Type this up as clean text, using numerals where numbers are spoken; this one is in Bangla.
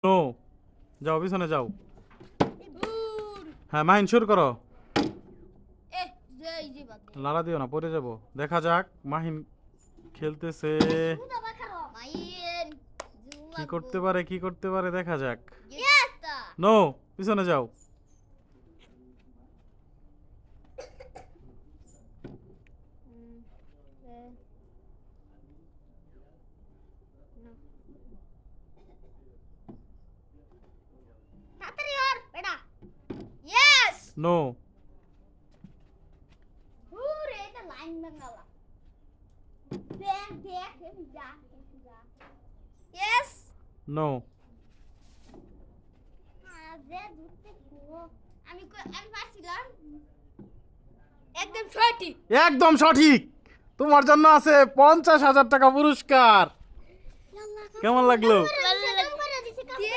নো, যাও পিছনে যাও। হ্যাঁ মাহিন শুরু করো। লাড়া দিও না, পড়ে যাবো। দেখা যাক মাহিন খেলতেছে, কি করতে পারে কি করতে পারে দেখা যাক। নো, পিছনে যাও। নো, নো, একদম সঠিক। তোমার জন্য আছে 50,000 টাকা পুরস্কার। কেমন লাগলো?